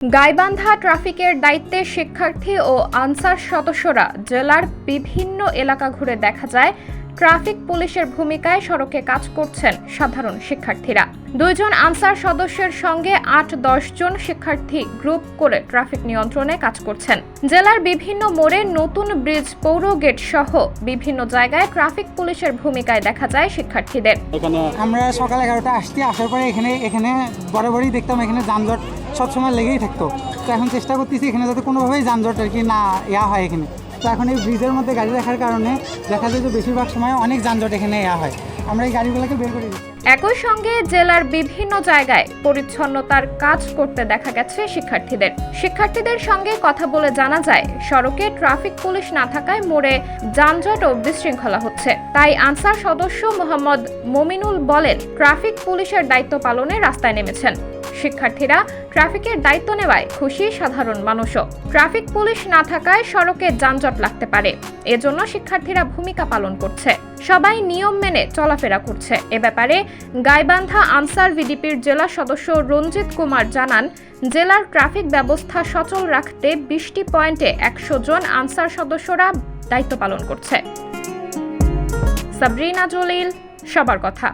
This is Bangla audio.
গাইবান্ধা ট্রাফিকের দায়িত্বে শিক্ষার্থী ও আনসার সদস্যরা জেলার বিভিন্ন এলাকা ঘুরে দেখা যায় ট্রাফিক পুলিশের ভূমিকায় সড়কে কাজ করছেন সাধারণ শিক্ষার্থীরা। 2 জন আনসার সদস্যের সঙ্গে 8-10 জন শিক্ষার্থী গ্রুপ করে ট্রাফিক নিয়ন্ত্রণে কাজ করছেন। জেলার বিভিন্ন মোড়ে নতুন ব্রিজ, পৌর গেট সহ বিভিন্ন জায়গায় ট্রাফিক পুলিশের ভূমিকায় দেখা যায় শিক্ষার্থীদের। আমরা সকাল 11টা আসার পরে এখানে বরাবরই দেখতাম এখানে যানজট সবসময় লেগেই থাকতো। তো এখন চেষ্টা করতেছি এখানে যাতে কোনোভাবেই যানজট আর কি না হয় এখানে। তো এখন এই ব্রিজের মধ্যে গাড়ি রাখার কারণে দেখা যায় যে বেশিরভাগ সময় অনেক যানজট এখানে হয়। আমরা এই গাড়িগুলোকে বের করে দিচ্ছি। একই সঙ্গে জেলার বিভিন্ন জায়গায় পরিচ্ছন্নতার কাজ করতে দেখা গেছে শিক্ষার্থীদের সঙ্গে কথা বলে জানা যায় সড়কে ট্রাফিক পুলিশ না থাকায় মোড়ে যানজট ও বিশৃঙ্খলা হচ্ছে। তাই আনসার সদস্য মোহাম্মদ মমিনুল বলেন, ট্রাফিক পুলিশের দায়িত্ব পালনে রাস্তায় নেমেছেন। শিক্ষার্থীরা ট্রাফিকের দায়িত্ব নেওয়ায় খুশি সাধারণ মানুষও। ট্রাফিক পুলিশ না থাকায় সড়কে যানজট লাগতে পারে, এজন্য শিক্ষার্থীরা ভূমিকা পালন করছে। সবাই নিয়ম মেনে চলাফেরা করছে। এ ব্যাপারে গাইবান্ধা আনসার ভিডিপির জেলা সদস্য রঞ্জিত কুমার জানান, জেলার ট্রাফিক ব্যবস্থা সচল রাখতে 20টি পয়েন্টে 100 জন আনসার সদস্যরা দায়িত্ব পালন করছে। সাবরিনা জলিল, সবার কথা।